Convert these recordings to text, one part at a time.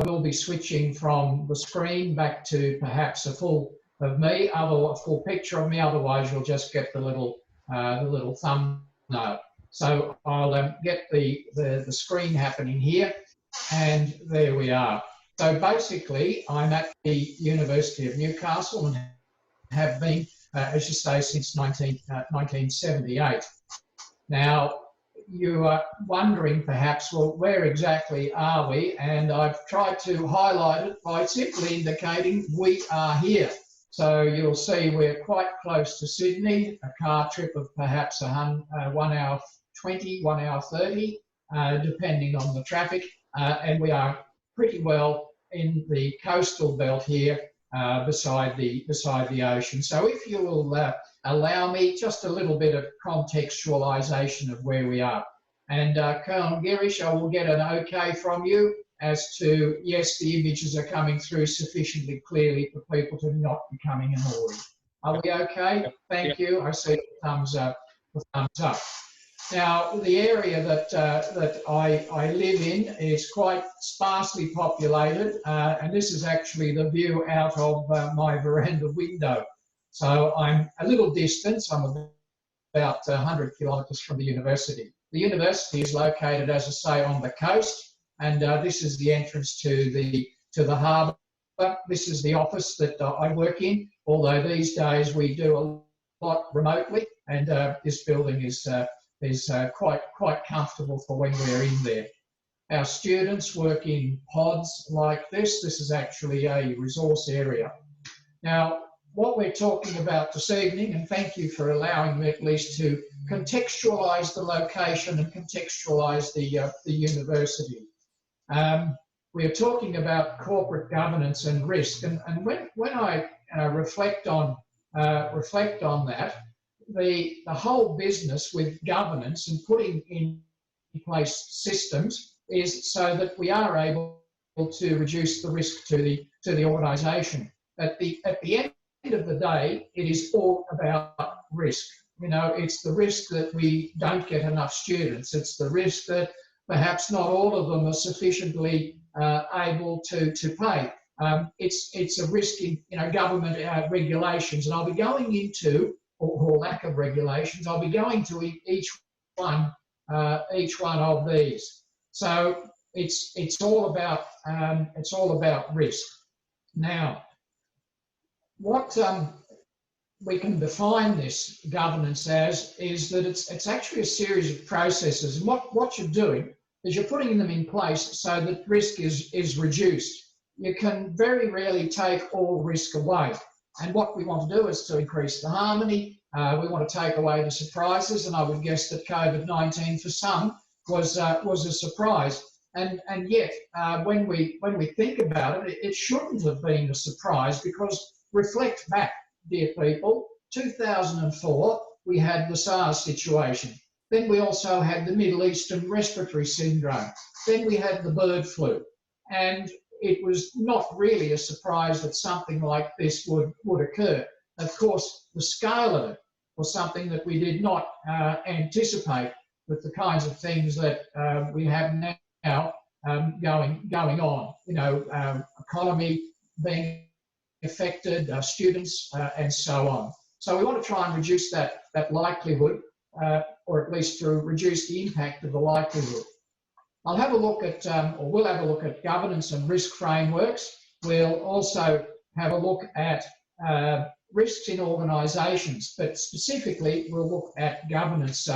will be switching from the screen back to perhaps a full picture of me. Otherwise, you'll just get the little thumbnail. So I'll get the screen happening here, and there we are. So basically, I'm at the University of Newcastle and have been, as you say, since 1978. Now, you are wondering perhaps, well, where exactly are we? And I've tried to highlight it by simply indicating we are here. So you'll see we're quite close to Sydney, a car trip of perhaps 1 hour 20, 1 hour 30, depending on the traffic. And we are pretty well in the coastal belt here beside the ocean. So if you will allow me just a little bit of contextualisation of where we are. And Colonel Girish, I will get an okay from you as to, yes, the images are coming through sufficiently clearly for people to not be coming annoyed. Are we okay? Thank you. I see the thumbs up. Now, the area that I live in is quite sparsely populated, and this is actually the view out of my veranda window. So I'm a little distance. I'm about 100 kilometres from the university. The university is located, as I say, on the coast, and this is the entrance to the harbour. This is the office that I work in, although these days we do a lot remotely, and this building is quite comfortable for when we're in there. Our students work in pods like this. This is actually a resource area. Now, what we're talking about this evening, and thank you for allowing me at least to contextualise the location and contextualise the university. We are talking about corporate governance and risk, and when I reflect on that, the whole business with governance and putting in place systems is so that we are able to reduce the risk to the organisation. At the end of the day, it is all about risk. You know, it's the risk that we don't get enough students. It's the risk that perhaps not all of them are sufficiently able to pay. It's a risk in government regulations, and I'll be going into, or lack of regulations, I'll be going to each one of these. So it's all about risk. Now, what we can define this governance as is that it's actually a series of processes, and what you're doing is you're putting them in place so that risk is reduced. You can very rarely take all risk away, and what we want to do is to increase the harmony. We want to take away the surprises, and I would guess that COVID-19 for some was a surprise. And yet, when we think about it, it shouldn't have been a surprise, because reflect back, dear people, 2004, we had the SARS situation. Then we also had the Middle Eastern respiratory syndrome. Then we had the bird flu. And it was not really a surprise that something like this would occur. Of course, the scale of it was something that we did not anticipate, with the kinds of things that we have now going on. You know, economy being affected, students, and so on. So we want to try and reduce that likelihood, or at least to reduce the impact of the likelihood. I'll have a look at, or we'll have a look at governance and risk frameworks. We'll also have a look at risks in organisations, but specifically we'll look at governance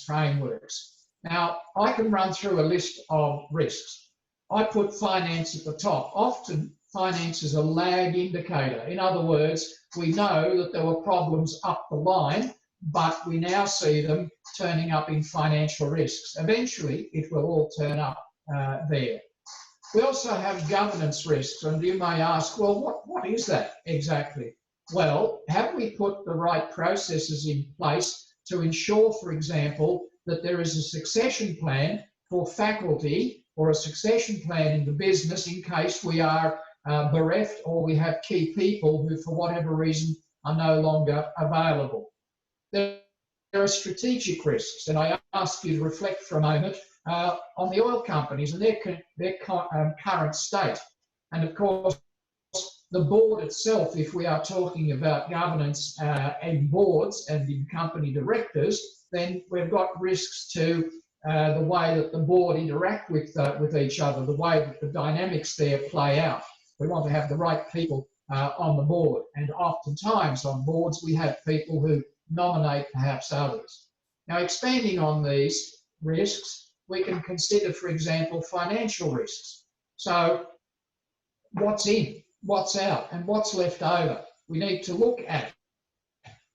frameworks. Now, I can run through a list of risks. I put finance at the top. Often, finance is a lag indicator. In other words, we know that there were problems up the line, but we now see them turning up in financial risks. Eventually, it will all turn up there. We also have governance risks, and you may ask, well, what is that exactly? Well, have we put the right processes in place to ensure, for example, that there is a succession plan for faculty, or a succession plan in the business in case we are bereft, or we have key people who, for whatever reason, are no longer available? There are strategic risks, and I ask you to reflect for a moment on the oil companies and their current state. And of course, the board itself, if we are talking about governance in boards and in company directors, then we've got risks to the way that the board interact with each other, the way that the dynamics there play out. We want to have the right people on the board, and oftentimes on boards we have people who nominate perhaps others. Now, expanding on these risks, we can consider, for example, financial risks. So what's in, what's out, and what's left over? We need to look at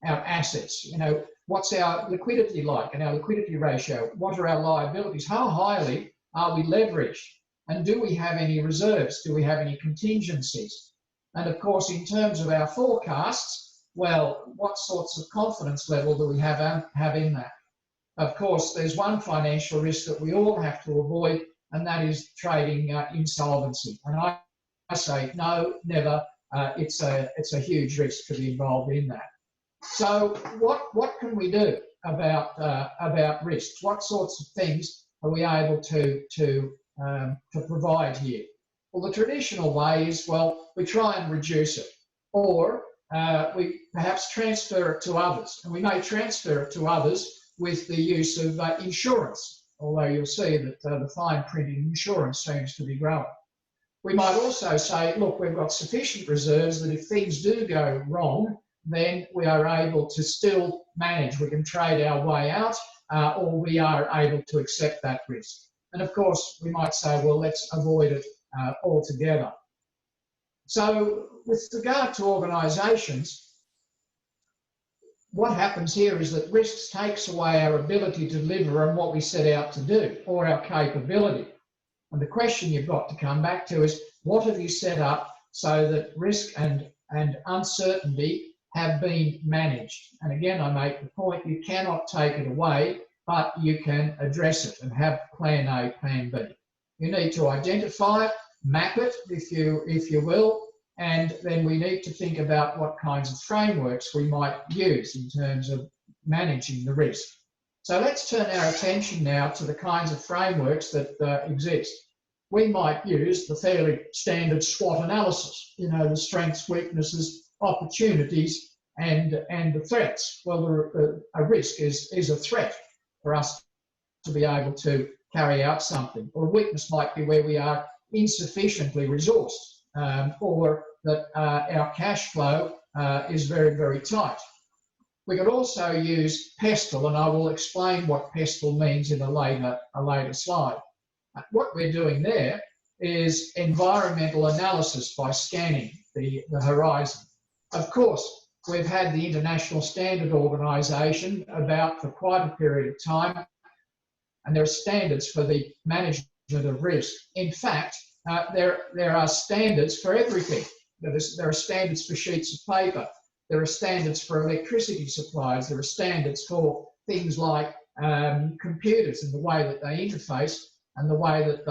our assets. You know, what's our liquidity like and our liquidity ratio? What are our liabilities? How highly are we leveraged? And do we have any reserves? Do we have any contingencies? And of course, in terms of our forecasts, well, what sorts of confidence level do we have in that? Of course, there's one financial risk that we all have to avoid, and that is trading insolvency. And I say no, never. It's a huge risk to be involved in that. So what can we do about risks? What sorts of things are we able to provide here? Well, the traditional way is, well, we try and reduce it, or we perhaps transfer it to others, and we may transfer it to others with the use of insurance, although you'll see that the fine print in insurance seems to be growing. We might also say, look, we've got sufficient reserves that if things do go wrong, then we are able to still manage. We can trade our way out, or we are able to accept that risk. And of course, we might say, well, let's avoid it altogether. So with regard to organisations, what happens here is that risks takes away our ability to deliver on what we set out to do, or our capability. And the question you've got to come back to is, what have you set up so that risk and uncertainty have been managed? And again, I make the point, you cannot take it away, but you can address it and have plan A, plan B. You need to identify it, map it, if you will, and then we need to think about what kinds of frameworks we might use in terms of managing the risk. So let's turn our attention now to the kinds of frameworks that exist. We might use the fairly standard SWOT analysis, you know, the strengths, weaknesses, opportunities, and the threats. Well, a risk is a threat for us to be able to carry out something. Or a weakness might be where we are insufficiently resourced, or that our cash flow is very, very tight. We could also use PESTLE, and I will explain what PESTLE means in a later slide. What we're doing there is environmental analysis by scanning the horizon. Of course, we've had the International Standard Organisation about for quite a period of time, and there are standards for the management of risk. In fact, there are standards for everything. There are standards for sheets of paper. There are standards for electricity supplies. There are standards for things like computers and the way that they interface and the way that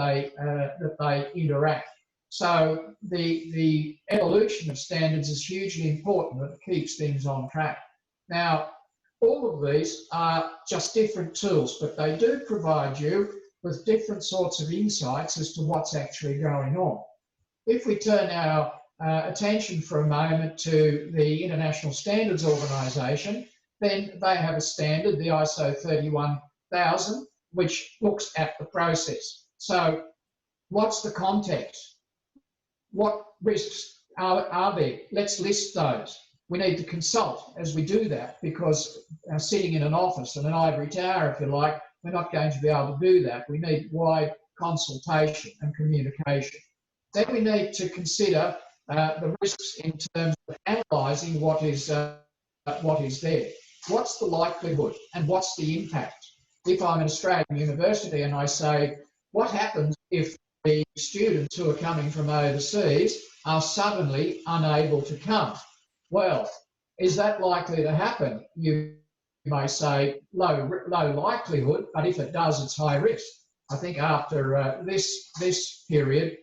they interact. So the evolution of standards is hugely important, and it keeps things on track. Now, all of these are just different tools, but they do provide you with different sorts of insights as to what's actually going on. If we turn our attention for a moment to the International Standards Organisation, then they have a standard, the ISO 31000, which looks at the process. So what's the context? What risks are there? Let's list those. We need to consult as we do that, because sitting in an office, in an ivory tower, if you like, we're not going to be able to do that. We need wide consultation and communication. Then we need to consider the risks in terms of analysing what is there. What's the likelihood and what's the impact? If I'm an Australian university and I say, what happens if the students who are coming from overseas are suddenly unable to come? Well, is that likely to happen? You may say low likelihood, but if it does, it's high risk. I think after this period,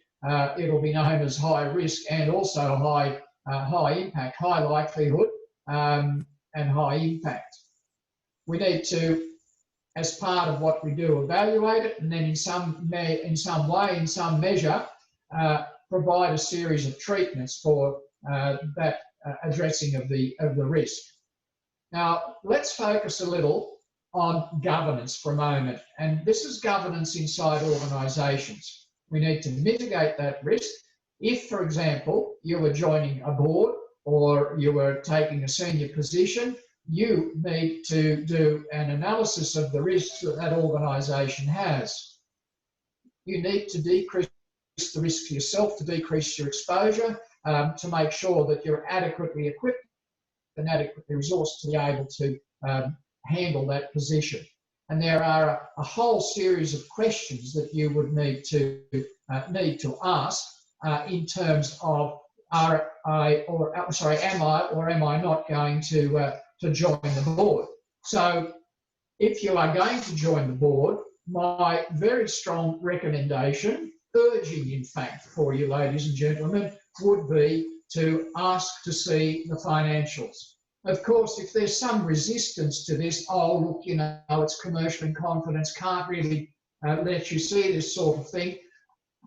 it'll be known as high risk and also high impact, high likelihood and high impact. We need to as part of what we do, evaluate it, and then in some way, in some measure, provide a series of treatments for that addressing of the risk. Now, let's focus a little on governance for a moment, and this is governance inside organisations. We need to mitigate that risk. If, for example, you were joining a board or you were taking a senior position, you need to do an analysis of the risks that that organisation has. You need to decrease the risk to yourself, to decrease your exposure, to make sure that you're adequately equipped and adequately resourced to be able to handle that position. And there are a whole series of questions that you would need to ask in terms of am I or am I not going to join the board? So if you are going to join the board, my very strong recommendation, urging in fact for you ladies and gentlemen, would be to ask to see the financials. Of course, if there's some resistance to this, oh look, you know, it's commercial in confidence, can't really let you see this sort of thing,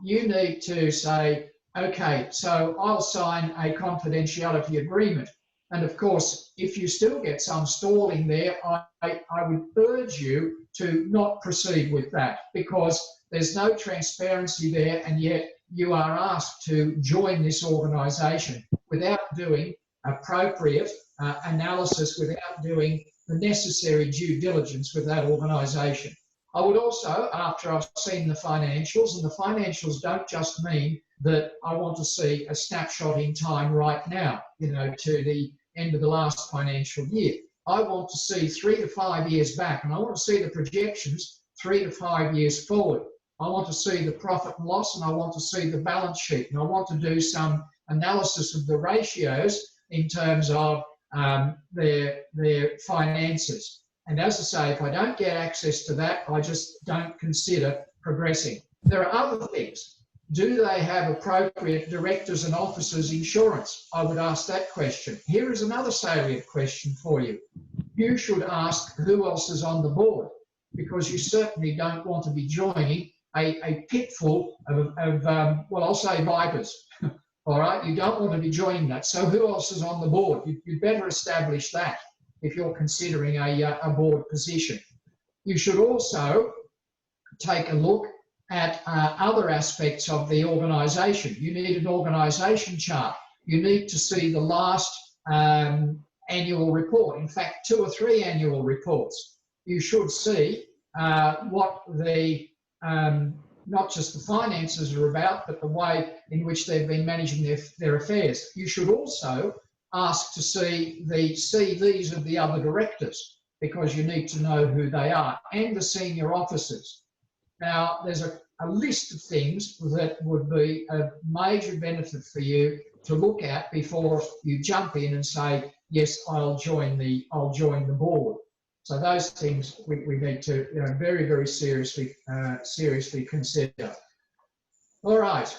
you need to say, okay, so I'll sign a confidentiality agreement. And of course, if you still get some stalling there, I would urge you to not proceed with that, because there's no transparency there, and yet you are asked to join this organisation without doing appropriate analysis, without doing the necessary due diligence with that organisation. I would also, after I've seen the financials, and the financials don't just mean that I want to see a snapshot in time right now, you know, to the end of the last financial year. I want to see 3 to 5 years back, and I want to see the projections 3 to 5 years forward. I want to see the profit and loss, and I want to see the balance sheet, and I want to do some analysis of the ratios in terms of their finances. And as I say, if I don't get access to that, I just don't consider progressing. There are other things. Do they have appropriate directors and officers insurance? I would ask that question. Here is another salient question for you. You should ask who else is on the board, because you certainly don't want to be joining a pitfall of well, I'll say vipers. All right, you don't want to be joining that. So who else is on the board? You'd better establish that if you're considering a board position. You should also take a look at other aspects of the organisation. You need an organisation chart. You need to see the last annual report. In fact, 2 or 3 annual reports. You should see what the not just the finances are about, but the way in which they've been managing their affairs. You should also ask to see the CVs of the other directors, because you need to know who they are, and the senior officers. Now, there's a list of things that would be a major benefit for you to look at before you jump in and say, yes, I'll join the board. So those things we need to, you know, very, very seriously consider. All right,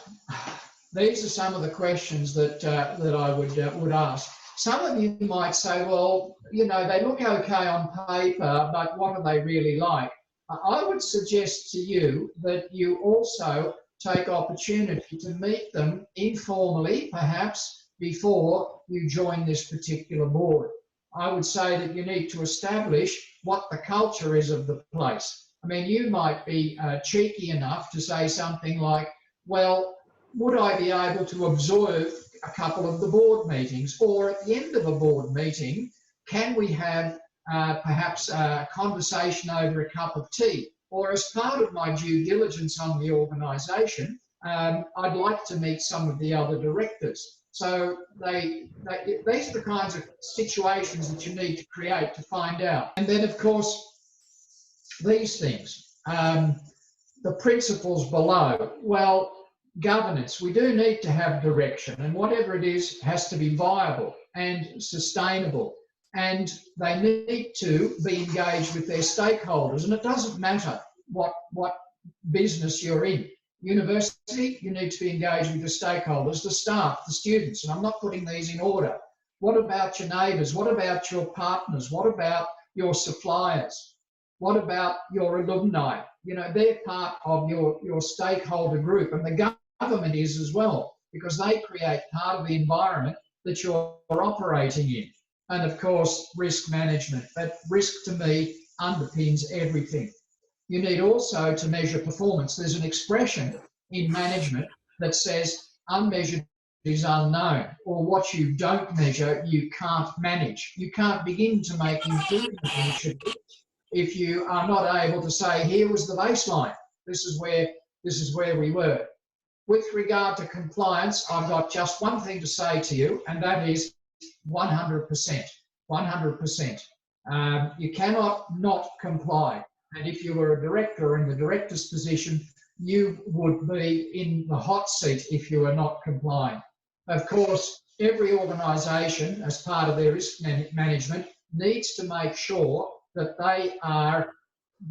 these are some of the questions that I would ask. Some of you might say, well, you know, they look okay on paper, but what are they really like? I would suggest to you that you also take opportunity to meet them informally, perhaps, before you join this particular board. I would say that you need to establish what the culture is of the place. I mean, you might be cheeky enough to say something like, well, would I be able to observe a couple of the board meetings? Or at the end of a board meeting, can we have perhaps a conversation over a cup of tea? Or as part of my due diligence on the organisation, I'd like to meet some of the other directors. So these are the kinds of situations that you need to create to find out. And then, of course, these things, the principles below. Well, governance, we do need to have direction, and whatever it is has to be viable and sustainable. And they need to be engaged with their stakeholders. And it doesn't matter what business you're in. University, you need to be engaged with the stakeholders, the staff, the students, and I'm not putting these in order. What about your neighbours? What about your partners? What about your suppliers? What about your alumni? You know, they're part of your stakeholder group, and the government is as well, because they create part of the environment that you're operating in. And of course, risk management. But risk to me underpins everything. You need also to measure performance. There's an expression in management that says unmeasured is unknown, or what you don't measure, you can't manage. You can't begin to make improvement initiatives if you are not able to say, here was the baseline. This is where we were. With regard to compliance, I've got just one thing to say to you, and that is 100%. 100%. You cannot not comply. And if you were a director or in the director's position, you would be in the hot seat if you are not complying. Of course, every organisation, as part of their risk management, needs to make sure that they are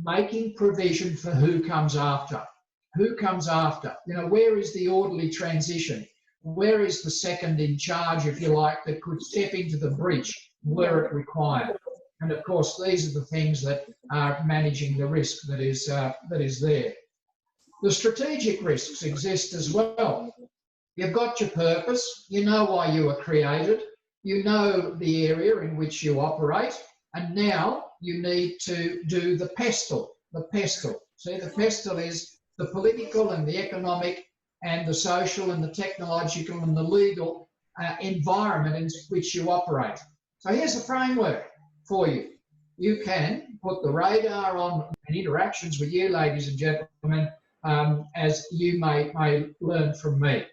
making provision for who comes after. Who comes after? You know, where is the orderly transition? Where is the second in charge, if you like, that could step into the breach where it required? And of course, these are the things that are managing the risk that is there. The strategic risks exist as well. You've got your purpose, you know why you were created, you know the area in which you operate, and now you need to do the pestle. The pestle. See, the pestle is the political and the economic and the social and the technological and the legal environment in which you operate. So here's the framework for you. You can put the radar on and interactions with you, ladies and gentlemen, as you may learn from me.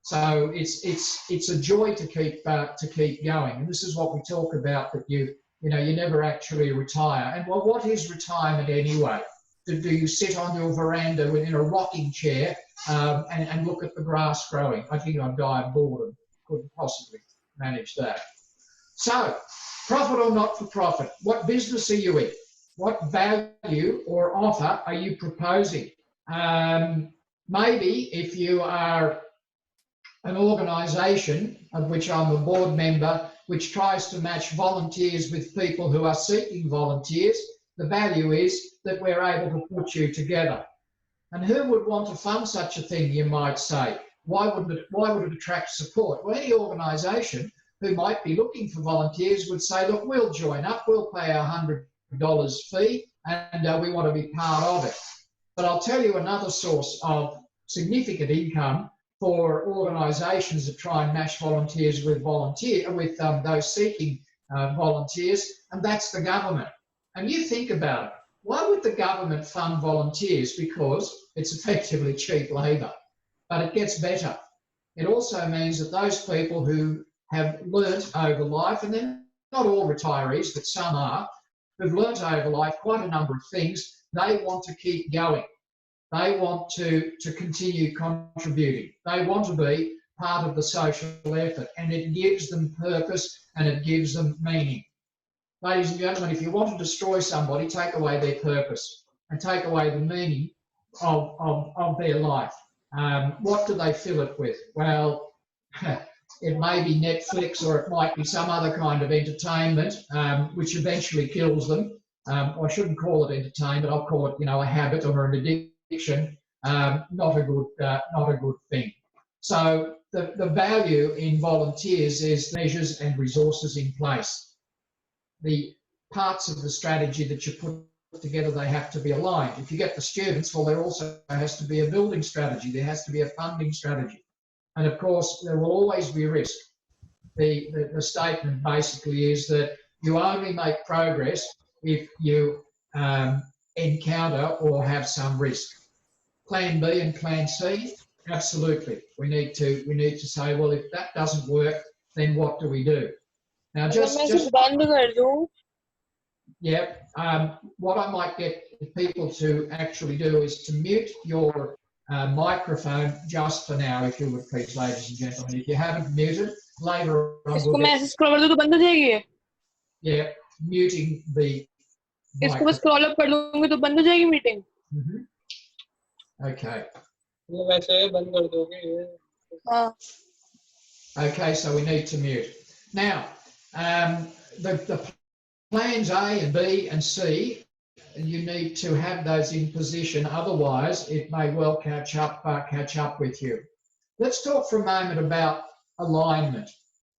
So it's a joy to keep going, and this is what we talk about, that you never actually retire. And well, what is retirement anyway? Do you sit on your veranda in a rocking chair and look at the grass growing? I think I'd die of boredom. Couldn't possibly manage that. So, profit or not for profit, what business are you in? What value or offer are you proposing? Maybe if you are an organisation of which I'm a board member, which tries to match volunteers with people who are seeking volunteers, the value is that we're able to put you together. And who would want to fund such a thing, you might say? Why would it attract support? Well, any organisation who might be looking for volunteers would say, look, we'll join up, we'll pay our $100 fee, and we want to be part of it. But I'll tell you another source of significant income for organisations that try and match volunteers with those seeking volunteers, and that's the government. And you think about it, why would the government fund volunteers? Because it's effectively cheap labour, but it gets better. It also means that those people who have learnt over life, and they're not all retirees, but some are, who've learnt over life quite a number of things, they want to keep going. They want to continue contributing. They want to be part of the social effort, and it gives them purpose and it gives them meaning. Ladies and gentlemen, if you want to destroy somebody, take away their purpose and take away the meaning of their life. What do they fill it with? Well, it may be Netflix, or it might be some other kind of entertainment, which eventually kills them. I shouldn't call it entertainment. I'll call it, a habit or an addiction. Not a good thing. So the value in volunteers is measures and resources in place. The parts of the strategy that you put together, they have to be aligned. If you get the students, well, there also has to be a building strategy. There has to be a funding strategy. And of course, there will always be risk. The statement basically is that you only make progress if you encounter or have some risk. Plan B and Plan C, absolutely. We need to say, well, if that doesn't work, then what do we do? Now, what I might get people to actually do is to mute your microphone just for now, if you would please, ladies and gentlemen. If you haven't muted, later on we'll get... Yeah, muting the microphone. Okay. Okay, so we need to mute. Now, the plans A and B and C you need to have those in position, otherwise it may well catch up with you. Let's talk for a moment about alignment.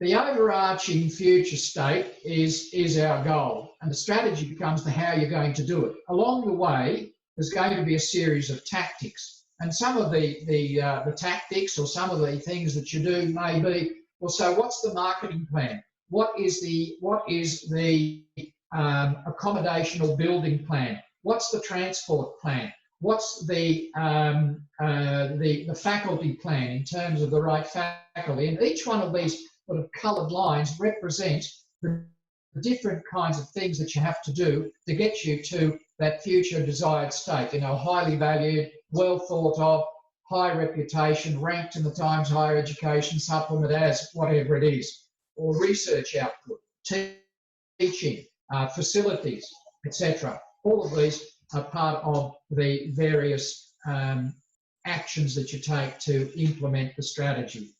The overarching future state is our goal, and the strategy becomes the how you're going to do it. Along the way, there's going to be a series of tactics, and some of the tactics or some of the things that you do may be, well, so what's the marketing plan? What is the accommodation or building plan? What's the transport plan? What's the faculty plan in terms of the right faculty? And each one of these sort of coloured lines represent the different kinds of things that you have to do to get you to that future desired state. You know, highly valued, well thought of, high reputation, ranked in the Times Higher Education Supplement as whatever it is, or research output, teaching, facilities, etc. All of these are part of the various actions that you take to implement the strategy.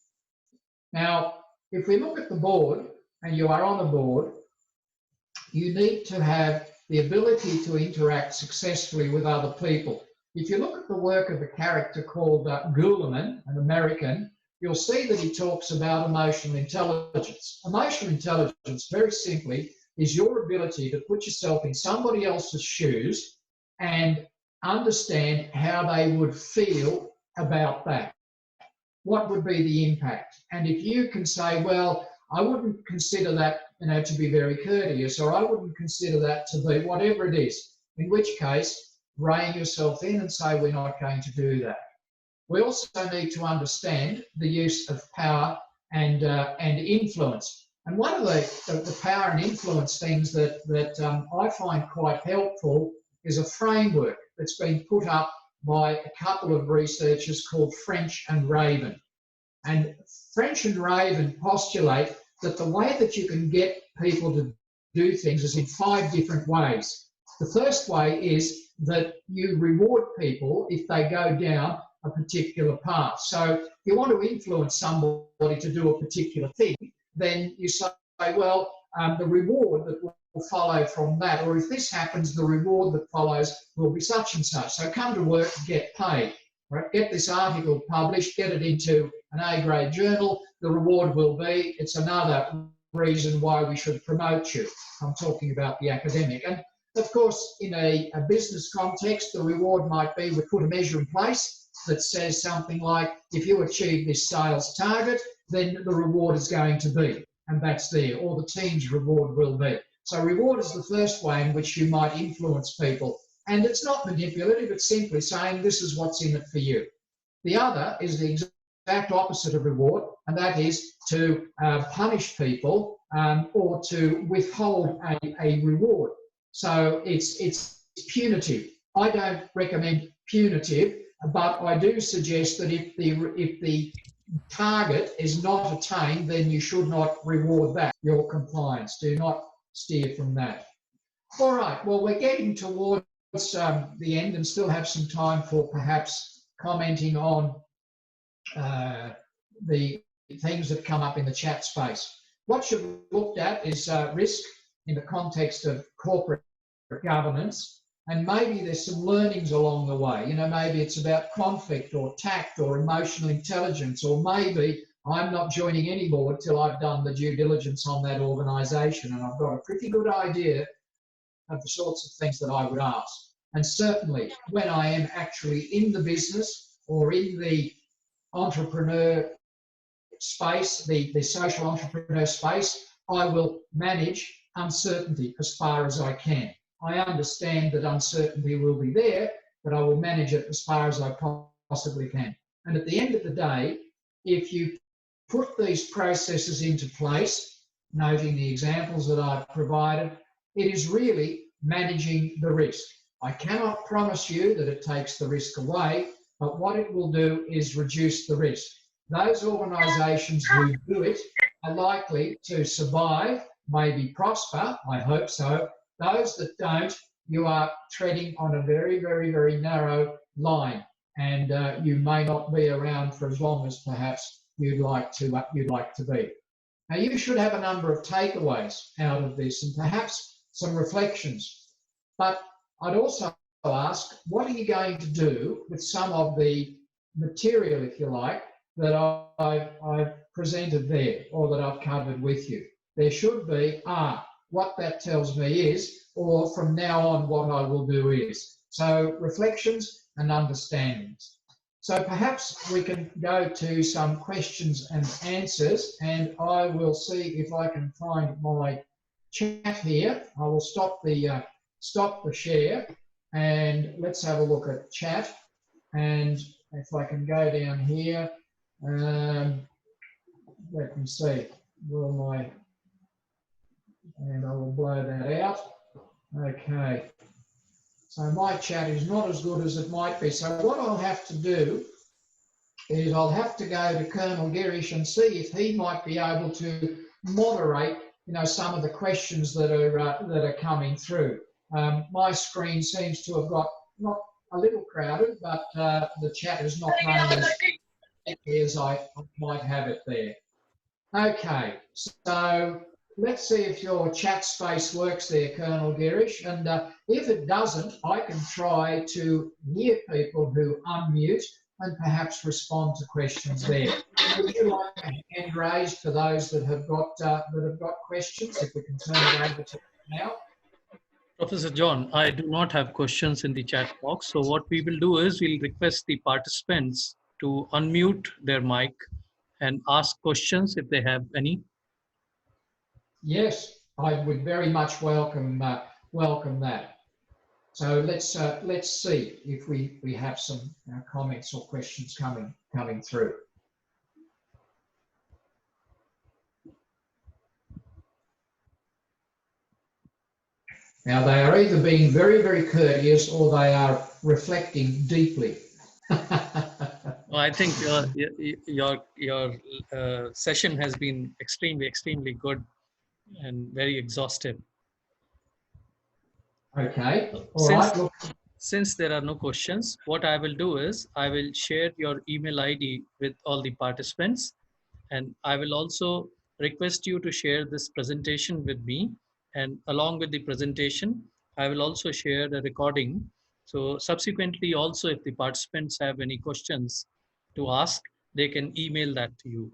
Now, if we look at the board, and you are on a board, you need to have the ability to interact successfully with other people. If you look at the work of a character called Guillermin, an American, you'll see that he talks about emotional intelligence. Emotional intelligence, very simply, is your ability to put yourself in somebody else's shoes and understand how they would feel about that. What would be the impact? And if you can say, well, I wouldn't consider that, to be very courteous, or I wouldn't consider that to be whatever it is, in which case, rein yourself in and say, we're not going to do that. We also need to understand the use of power and influence. And one of the power and influence things that I find quite helpful is a framework that's been put up by a couple of researchers called French and Raven. And French and Raven postulate that the way that you can get people to do things is in 5 different ways. The first way is that you reward people if they go down a particular path. So if you want to influence somebody to do a particular thing, then you say, well, the reward that will follow from that, or if this happens, the reward that follows will be such and such. So come to work, get paid. Right? Get this article published, get it into an A-grade journal, the reward will be, it's another reason why we should promote you. I'm talking about the academic. And of course, in a business context, the reward might be we put a measure in place that says something like, if you achieve this sales target, then the reward is going to be, and that's there, or the team's reward will be. So reward is the first way in which you might influence people. And it's not manipulative, it's simply saying this is what's in it for you. The other is the exact opposite of reward, and that is to punish people or to withhold a reward. So it's punitive. I don't recommend punitive, but I do suggest that if the target is not attained, then you should not reward that, your compliance. Do not steer from that. All right, well, we're getting towards the end and still have some time for perhaps commenting on the things that come up in the chat space. What should be looked at is risk in the context of corporate governance, and maybe there's some learnings along the way. You know, maybe it's about conflict or tact or emotional intelligence, or maybe I'm not joining any board till I've done the due diligence on that organisation and I've got a pretty good idea of the sorts of things that I would ask. And certainly when I am actually in the business or in the entrepreneur space, the social entrepreneur space, I will manage uncertainty as far as I can. I understand that uncertainty will be there, but I will manage it as far as I possibly can. And at the end of the day, if you put these processes into place, noting the examples that I've provided, it is really managing the risk. I cannot promise you that it takes the risk away, but what it will do is reduce the risk. Those organisations who do it are likely to survive, maybe prosper, I hope so. Those that don't, you are treading on a very, very, very narrow line, and you may not be around for as long as perhaps you'd like to be. Now, you should have a number of takeaways out of this and perhaps some reflections. But I'd also ask, what are you going to do with some of the material, if you like, that I've presented there or that I've covered with you? There should be, what that tells me is, or from now on, what I will do is. So reflections and understandings. So perhaps we can go to some questions and answers, and I will see if I can find my chat here. I will stop the share, and let's have a look at chat. And if I can go down here, let me see. And I will blow that out. Okay. So my chat is not as good as it might be. So what I'll have to do is I'll have to go to Colonel Girish and see if he might be able to moderate, some of the questions that are coming through. My screen seems to have got not a little crowded, but the chat is not running as quickly as I might have it there. Okay, so let's see if your chat space works there, Colonel Girish. And if it doesn't, I can try to hear people who unmute and perhaps respond to questions there. Would you like a hand raised for those that have got questions? If we can turn it over to now. Professor John, I do not have questions in the chat box. So what we will do is we'll request the participants to unmute their mic and ask questions if they have any. Yes, I would very much welcome that. So let's see if we have some comments or questions coming through. Now they are either being very, very courteous or they are reflecting deeply. Well, I think your session has been extremely good and very exhaustive. Okay. All right. Since there are no questions, what I will do is I will share your email ID with all the participants, and I will also request you to share this presentation with me. And along with the presentation, I will also share the recording. So subsequently, also, if the participants have any questions to ask, they can email that to you.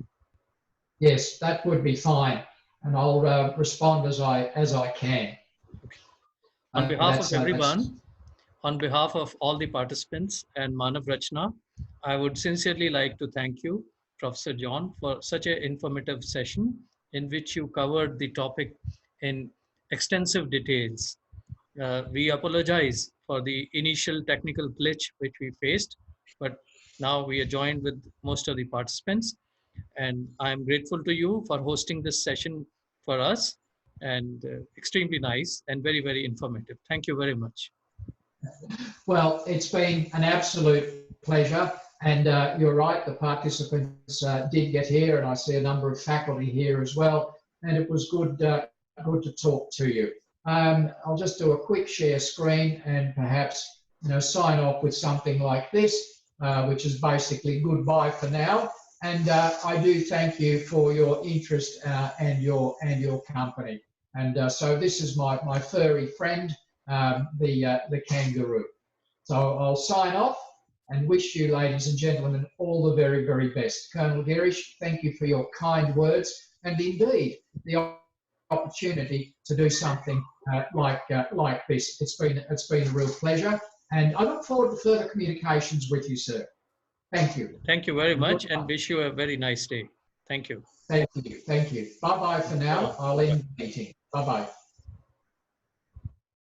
Yes, that would be fine, and I'll respond as I can. Okay. On behalf of everyone, on behalf of all the participants and Manav Rachna, I would sincerely like to thank you, Professor John, for such an informative session in which you covered the topic in extensive details. We apologize for the initial technical glitch which we faced, but now we are joined with most of the participants, and I'm grateful to you for hosting this session for us, and extremely nice and very, very informative. Thank you very much. Well, it's been an absolute pleasure, and you're right, the participants did get here, and I see a number of faculty here as well, and it was good to talk to you. I'll just do a quick share screen and perhaps sign off with something like this, which is basically goodbye for now. And I do thank you for your interest and your company. And so this is my furry friend, the kangaroo. So I'll sign off and wish you, ladies and gentlemen, all the very, very best. Colonel Girish, thank you for your kind words, and indeed the opportunity to do something like this. It's been a real pleasure, and I look forward to further communications with you, sir. Thank you. Thank you very much, and wish you a very nice day. Thank you. Thank you. Thank you. Bye-bye for now. I'll end the meeting. Bye-bye.